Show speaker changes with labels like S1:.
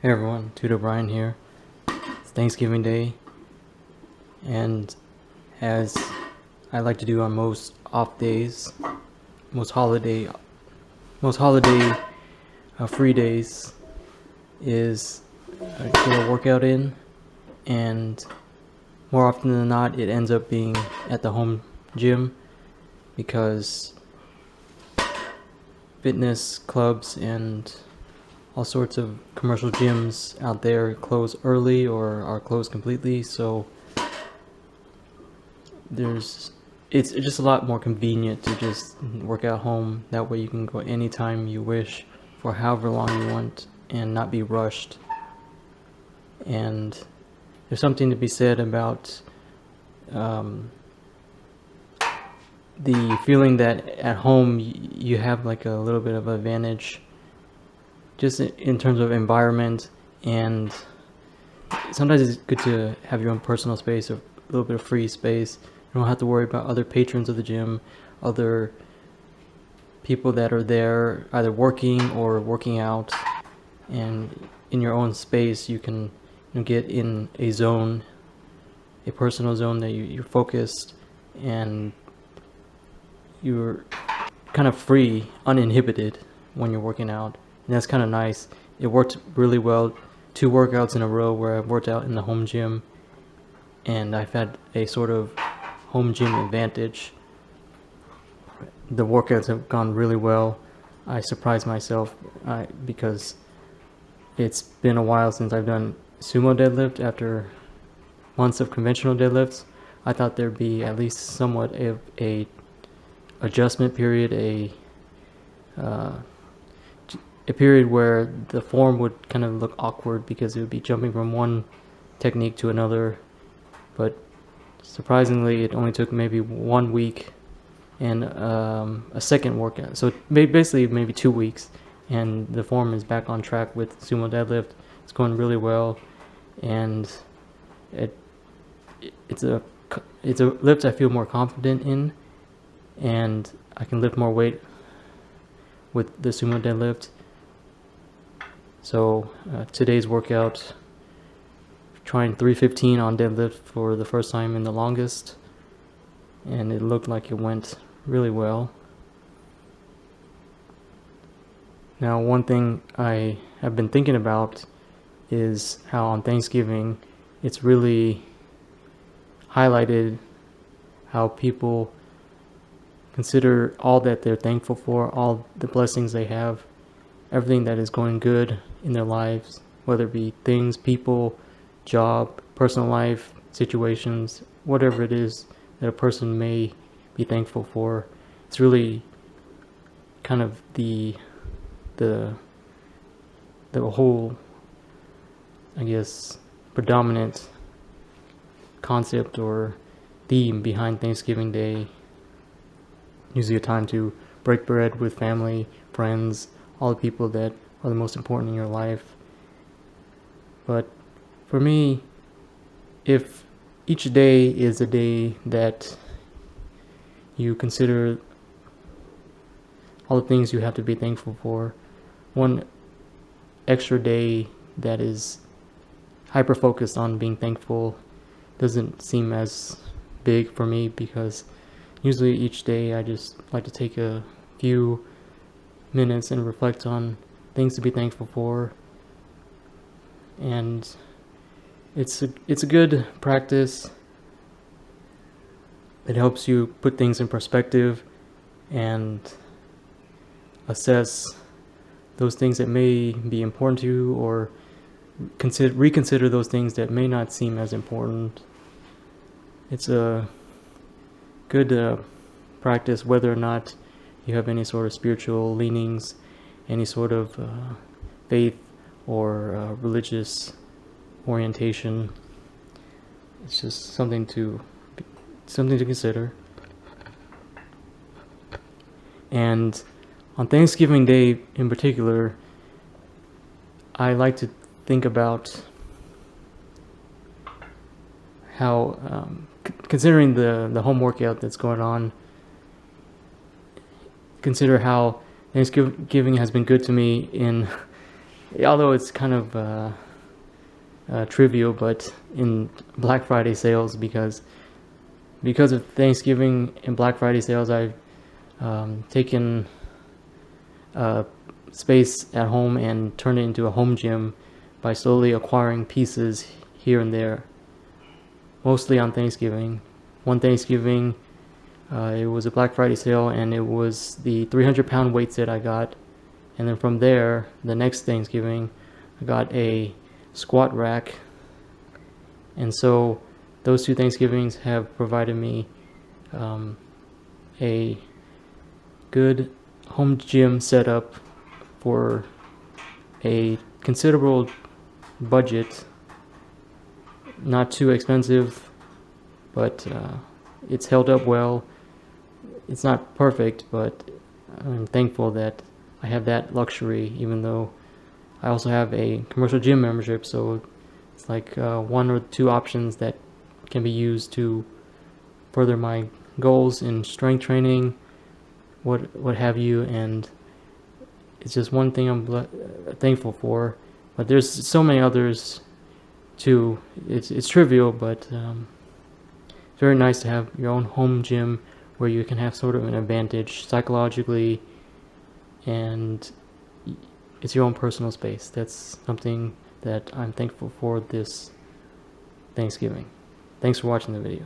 S1: Hey everyone, Tutor Brian here. It's Thanksgiving Day, and as I like to do on most off days, most holiday free days, is get a workout in, and more often than not, it ends up being at the home gym because fitness clubs and all sorts of commercial gyms out there close early or are closed completely, so it's just a lot more convenient to just work out home. That way you can go anytime you wish for however long you want and not be rushed. And there's something to be said about the feeling that at home you have like a little bit of advantage just in terms of environment, and sometimes it's good to have your own personal space, or a little bit of free space. You don't have to worry about other patrons of the gym, other people that are there either working or working out. And in your own space, you can get in a zone, a personal zone that you're focused and you're kind of free, uninhibited when you're working out. And that's kind of nice. It worked really well. 2 workouts in a row where I've worked out in the home gym, and I've had a sort of home gym advantage. The workouts have gone really well. I surprised myself because it's been a while since I've done sumo deadlift. After months of conventional deadlifts, I thought there'd be at least somewhat of a adjustment period, a period where the form would kind of look awkward because it would be jumping from one technique to another. But surprisingly, it only took maybe 1 week and a second workout. So basically maybe 2 weeks, and the form is back on track with sumo deadlift. It's going really well, and it's a lift I feel more confident in, and I can lift more weight with the sumo deadlift. So today's workout, trying 315 on deadlift for the first time in the longest, and it looked like it went really well. Now, one thing I have been thinking about is how on Thanksgiving it's really highlighted how people consider all that they're thankful for, all the blessings they have, everything that is going good in their lives, whether it be things, people, job, personal life, situations, whatever it is that a person may be thankful for. It's really kind of the whole, I guess, predominant concept or theme behind Thanksgiving Day. Usually a time to break bread with family, friends, all the people that are the most important in your life. But for me, if each day is a day that you consider all the things you have to be thankful for, one extra day that is hyper focused on being thankful doesn't seem as big for me, because usually each day I just like to take a few minutes and reflect on things to be thankful for. And it's a good practice. It helps you put things in perspective and assess those things that may be important to you, or reconsider those things that may not seem as important. It's a good practice whether or not you have any sort of spiritual leanings, any sort of faith or religious orientation. It's just something to consider. And on Thanksgiving Day in particular, I like to think about how, considering the home workout that's going on, consider how Thanksgiving has been good to me in although it's kind of trivial, but in Black Friday sales, because of Thanksgiving and Black Friday sales, I've taken space at home and turned it into a home gym by slowly acquiring pieces here and there, mostly on Thanksgiving. One Thanksgiving, it was a Black Friday sale, and it was the 300-pound weight set I got. And then from there, the next Thanksgiving, I got a squat rack. And so those two Thanksgivings have provided me a good home gym setup for a considerable budget. Not too expensive, but it's held up well. It's not perfect, but I'm thankful that I have that luxury, even though I also have a commercial gym membership, so it's like one or two options that can be used to further my goals in strength training, what have you, and it's just one thing I'm thankful for. But there's so many others too. It's trivial, but it's very nice to have your own home gym where you can have sort of an advantage psychologically, and it's your own personal space. That's something that I'm thankful for this Thanksgiving. Thanks for watching the video.